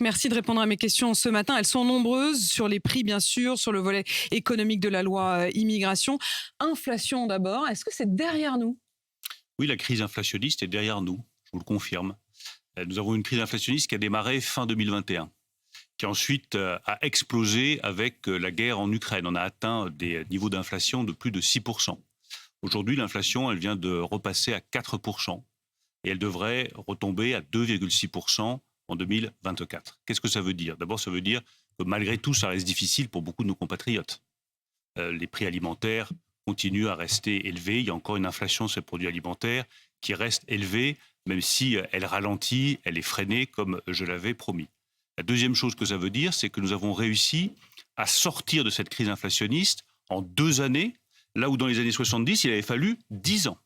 Merci de répondre à mes questions ce matin. Elles sont nombreuses sur les prix, bien sûr, sur le volet économique de la loi immigration. Inflation d'abord, est-ce que c'est derrière nous ? Oui, la crise inflationniste est derrière nous, je vous le confirme. Nous avons une crise inflationniste qui a démarré fin 2021, qui ensuite a explosé avec la guerre en Ukraine. On a atteint des niveaux d'inflation de plus de 6%. Aujourd'hui, l'inflation, elle vient de repasser à 4% et elle devrait retomber à 2,6% en 2024. Qu'est-ce que ça veut dire ? D'abord, ça veut dire que malgré tout, ça reste difficile pour beaucoup de nos compatriotes. Les prix alimentaires continuent à rester élevés. Il y a encore une inflation sur les produits alimentaires qui reste élevée, même si elle ralentit, elle est freinée comme je l'avais promis. La deuxième chose que ça veut dire, c'est que nous avons réussi à sortir de cette crise inflationniste en 2 années, là où dans les années 70, il avait fallu 10 ans.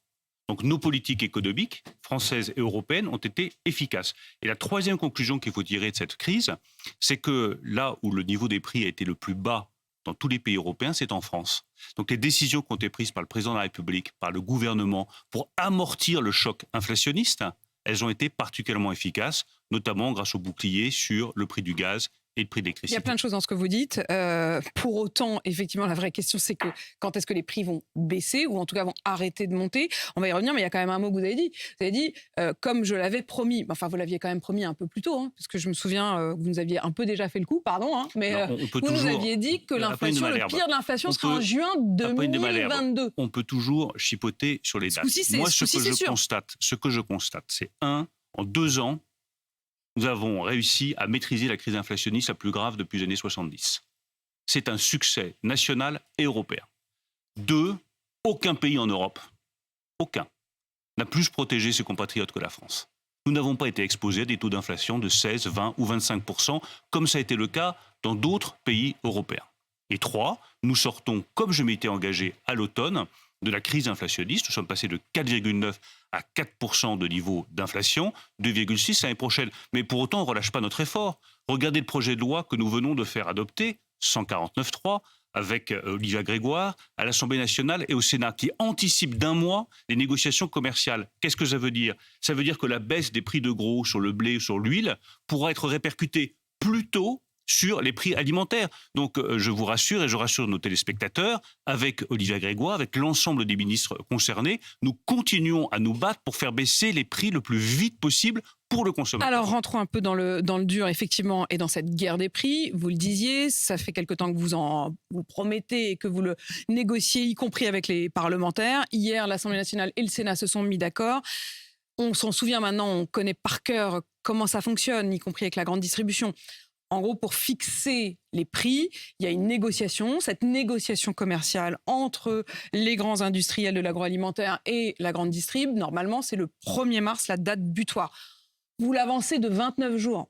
Donc nos politiques économiques, françaises et européennes, ont été efficaces. Et la troisième conclusion qu'il faut tirer de cette crise, c'est que là où le niveau des prix a été le plus bas dans tous les pays européens, c'est en France. Donc les décisions qui ont été prises par le président de la République, par le gouvernement, pour amortir le choc inflationniste, elles ont été particulièrement efficaces, notamment grâce au bouclier sur le prix du gaz et le prix de l'électricité. Il y a plein de choses dans ce que vous dites. Pour autant, effectivement, la vraie question, c'est que quand est-ce que les prix vont baisser ou en tout cas vont arrêter de monter ? On va y revenir, mais il y a quand même un mot que vous avez dit. Vous avez dit, comme je l'avais promis. Enfin, vous l'aviez quand même promis un peu plus tôt, parce que je me souviens que vous nous aviez un peu déjà fait le coup, pardon, mais vous nous aviez dit que l'inflation, le pire de l'inflation sera en juin 2022. On peut toujours chipoter sur les dates. Moi, ce que je constate, c'est en 2 ans, nous avons réussi à maîtriser la crise inflationniste la plus grave depuis les années 70. C'est un succès national et européen. 2, aucun pays en Europe, aucun, n'a plus protégé ses compatriotes que la France. Nous n'avons pas été exposés à des taux d'inflation de 16, 20 ou 25%, comme ça a été le cas dans d'autres pays européens. Et 3, nous sortons, comme je m'étais engagé à l'automne, de la crise inflationniste. Nous sommes passés de 4,9 à 4% de niveau d'inflation, 2,6 l'année prochaine. Mais pour autant, on ne relâche pas notre effort. Regardez le projet de loi que nous venons de faire adopter, 149.3, avec Olivia Grégoire, à l'Assemblée nationale et au Sénat, qui anticipe d'1 mois les négociations commerciales. Qu'est-ce que ça veut dire ? Ça veut dire que la baisse des prix de gros sur le blé ou sur l'huile pourra être répercutée plus tôt sur les prix alimentaires. Donc je vous rassure et je rassure nos téléspectateurs, avec Olivia Grégoire, avec l'ensemble des ministres concernés, nous continuons à nous battre pour faire baisser les prix le plus vite possible pour le consommateur. Alors rentrons un peu dans le dur, effectivement, et dans cette guerre des prix. Vous le disiez, ça fait quelque temps que vous le promettez et que vous le négociez, y compris avec les parlementaires. Hier, l'Assemblée nationale et le Sénat se sont mis d'accord. On s'en souvient maintenant, on connaît par cœur comment ça fonctionne, y compris avec la grande distribution. En gros, pour fixer les prix, il y a une négociation. Cette négociation commerciale entre les grands industriels de l'agroalimentaire et la grande distrib, normalement, c'est le 1er mars, la date butoir. Vous l'avancez de 29 jours.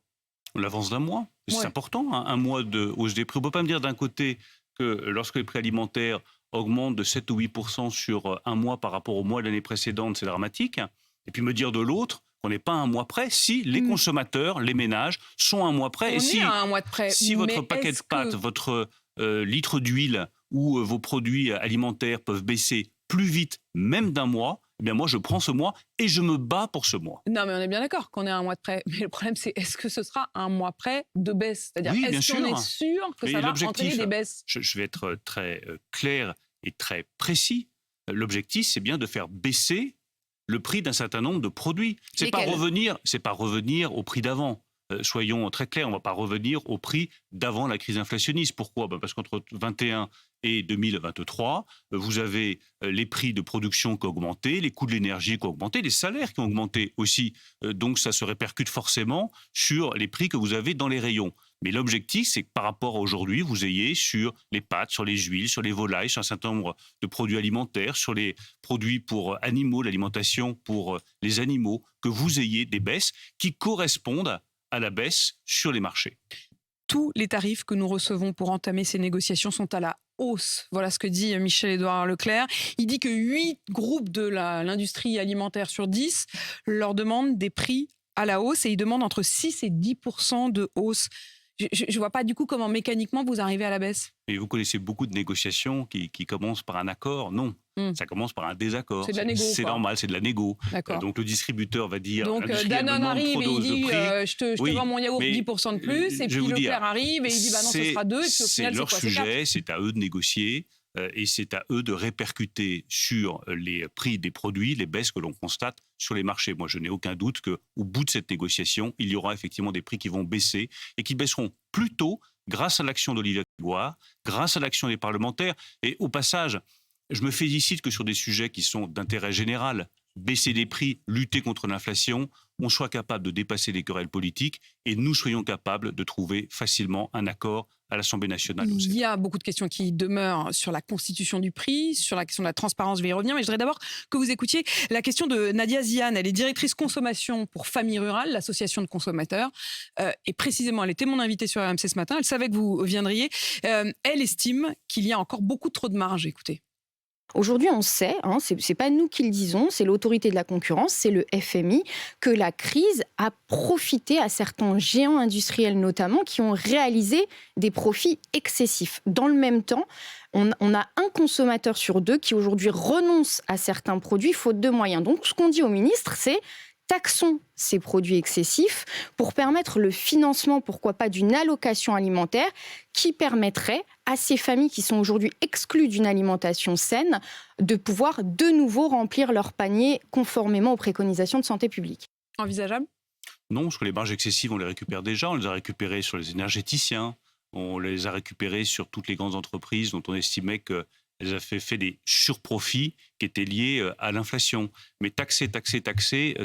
On l'avance d'1 mois. C'est important, 1 mois de hausse des prix. On ne peut pas me dire d'un côté que lorsque les prix alimentaires augmentent de 7 ou 8% sur 1 mois par rapport au mois de l'année précédente, c'est dramatique. Et puis me dire de l'autre qu'on n'est pas à 1 mois près, si les consommateurs, les ménages sont à 1 mois près. On est à 1 mois de près. Si votre paquet de pâtes, votre litre d'huile ou vos produits alimentaires peuvent baisser plus vite, même d'1 mois, eh bien moi je prends ce mois et je me bats pour ce mois. Non mais on est bien d'accord qu'on est à 1 mois de près. Mais le problème c'est, est-ce que ce sera 1 mois près de baisse ? C'est-à-dire, oui, est-ce qu'on est sûr que ça va entraîner des baisses ? Je vais être très clair et très précis. L'objectif, c'est bien de faire baisser le prix d'un certain nombre de produits. C'est pas revenir au prix d'avant. Soyons très clairs, on ne va pas revenir au prix d'avant la crise inflationniste. Pourquoi ? Parce qu'entre 2021 et 2023, vous avez les prix de production qui ont augmenté, les coûts de l'énergie qui ont augmenté, les salaires qui ont augmenté aussi. Donc ça se répercute forcément sur les prix que vous avez dans les rayons. Mais l'objectif, c'est que par rapport à aujourd'hui, vous ayez sur les pâtes, sur les huiles, sur les volailles, sur un certain nombre de produits alimentaires, sur les produits pour animaux, l'alimentation pour les animaux, que vous ayez des baisses qui correspondent à la baisse sur les marchés. Tous les tarifs que nous recevons pour entamer ces négociations sont à la hausse. Voilà ce que dit Michel-Édouard Leclerc. Il dit que 8 groupes de l'industrie alimentaire sur 10 leur demandent des prix à la hausse et ils demandent entre 6 et 10% de hausse. Je ne vois pas du coup comment mécaniquement vous arrivez à la baisse. Et vous connaissez beaucoup de négociations qui commencent par un accord? Non, Hmm. ça commence par un désaccord. C'est de la négo, C'est quoi. normal, c'est de la négo. D'accord. Donc le distributeur va dire, Donc l'industriel Danone demande arrive trop et de il hausse de dit prix. je te Oui, vends mon yaourt mais 10% de plus, et je vais puis vous dire, Leclerc arrive et il dit bah non, ce sera 2, et puis au c'est final, c'est leur quoi? C'est 4. sujet, c'est à eux de négocier. Et c'est à eux de répercuter sur les prix des produits les baisses que l'on constate sur les marchés. Moi, je n'ai aucun doute qu'au bout de cette négociation, il y aura effectivement des prix qui vont baisser et qui baisseront plutôt grâce à l'action d'Olivier Grégoire, grâce à l'action des parlementaires. Et au passage, je me félicite que sur des sujets qui sont d'intérêt général, baisser des prix, lutter contre l'inflation, on soit capable de dépasser les querelles politiques et nous soyons capables de trouver facilement un accord à l'Assemblée nationale. Il y a beaucoup de questions qui demeurent sur la constitution du prix, sur la question de la transparence, je vais y revenir, mais je voudrais d'abord que vous écoutiez la question de Nadia Ziane. Elle est directrice consommation pour Famille Rurale, l'association de consommateurs, et précisément, elle était mon invitée sur RMC ce matin, elle savait que vous viendriez. Elle estime qu'il y a encore beaucoup trop de marge, écoutez. Aujourd'hui, on sait, c'est pas nous qui le disons, c'est l'autorité de la concurrence, c'est le FMI, que la crise a profité à certains géants industriels notamment qui ont réalisé des profits excessifs. Dans le même temps, on a un consommateur sur 2 qui aujourd'hui renonce à certains produits faute de moyens. Donc, ce qu'on dit au ministre, c'est taxons ces produits excessifs pour permettre le financement, pourquoi pas, d'une allocation alimentaire qui permettrait à ces familles qui sont aujourd'hui exclues d'une alimentation saine de pouvoir de nouveau remplir leur panier conformément aux préconisations de santé publique. Envisageable ? Non, parce que les marges excessives, on les récupère déjà. On les a récupérées sur les énergéticiens, on les a récupérées sur toutes les grandes entreprises dont on estimait qu'elles avaient fait des surprofits qui étaient liés à l'inflation. Mais taxer,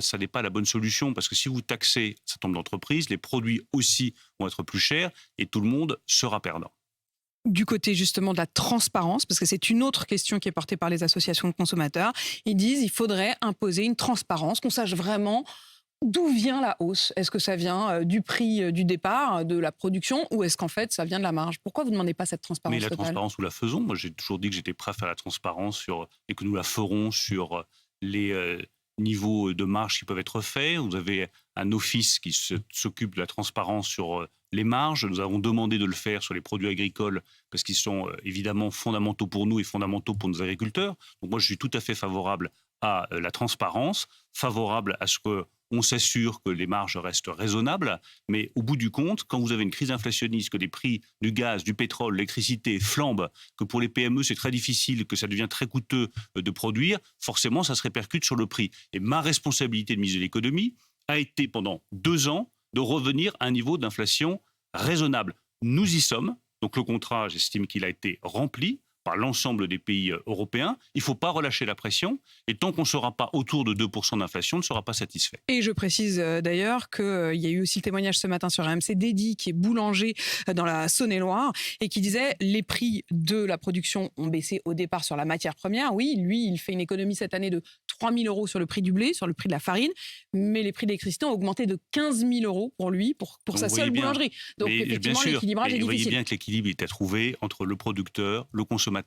ça n'est pas la bonne solution, parce que si vous taxez un certain nombre d'entreprises, les produits aussi vont être plus chers et tout le monde sera perdant. Du côté justement de la transparence, parce que c'est une autre question qui est portée par les associations de consommateurs, ils disent qu'il faudrait imposer une transparence, qu'on sache vraiment d'où vient la hausse. Est-ce que ça vient du prix du départ, de la production, ou est-ce qu'en fait ça vient de la marge? Pourquoi vous ne demandez pas cette transparence Mais la totale? transparence, nous la faisons. Moi, j'ai toujours dit que j'étais prêt à faire la transparence et que nous la ferons sur les niveaux de marge qui peuvent être faits. Vous avez un office qui s'occupe de la transparence sur les marges. Nous avons demandé de le faire sur les produits agricoles parce qu'ils sont évidemment fondamentaux pour nous et fondamentaux pour nos agriculteurs. Donc moi, je suis tout à fait favorable à la transparence, favorable à ce qu'on s'assure que les marges restent raisonnables, mais au bout du compte, quand vous avez une crise inflationniste, que les prix du gaz, du pétrole, l'électricité flambent, que pour les PME c'est très difficile, que ça devient très coûteux de produire, forcément ça se répercute sur le prix. Et ma responsabilité de ministre de l'économie a été pendant 2 ans de revenir à un niveau d'inflation raisonnable. Nous y sommes, donc le contrat, j'estime qu'il a été rempli par l'ensemble des pays européens. Il ne faut pas relâcher la pression. Et tant qu'on ne sera pas autour de 2% d'inflation, on ne sera pas satisfait. Et je précise d'ailleurs qu'il y a eu aussi le témoignage ce matin sur RMC d'Eddy, qui est boulanger dans la Saône-et-Loire, et qui disait les prix de la production ont baissé au départ sur la matière première. Oui, lui, il fait une économie cette année de 3 000 € sur le prix du blé, sur le prix de la farine, mais les prix de l'électricité ont augmenté de 15 000 € pour lui, pour sa seule boulangerie. Donc effectivement, l'équilibrage est difficile. Vous voyez bien que l'équilibre est à trouver entre le producteur, le consommateur,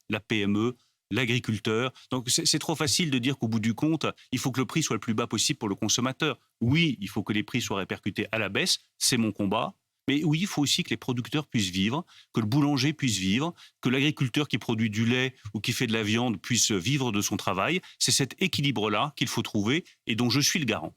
la PME, l'agriculteur. Donc c'est trop facile de dire qu'au bout du compte, il faut que le prix soit le plus bas possible pour le consommateur. Oui, il faut que les prix soient répercutés à la baisse, c'est mon combat. Mais oui, il faut aussi que les producteurs puissent vivre, que le boulanger puisse vivre, que l'agriculteur qui produit du lait ou qui fait de la viande puisse vivre de son travail. C'est cet équilibre-là qu'il faut trouver et dont je suis le garant.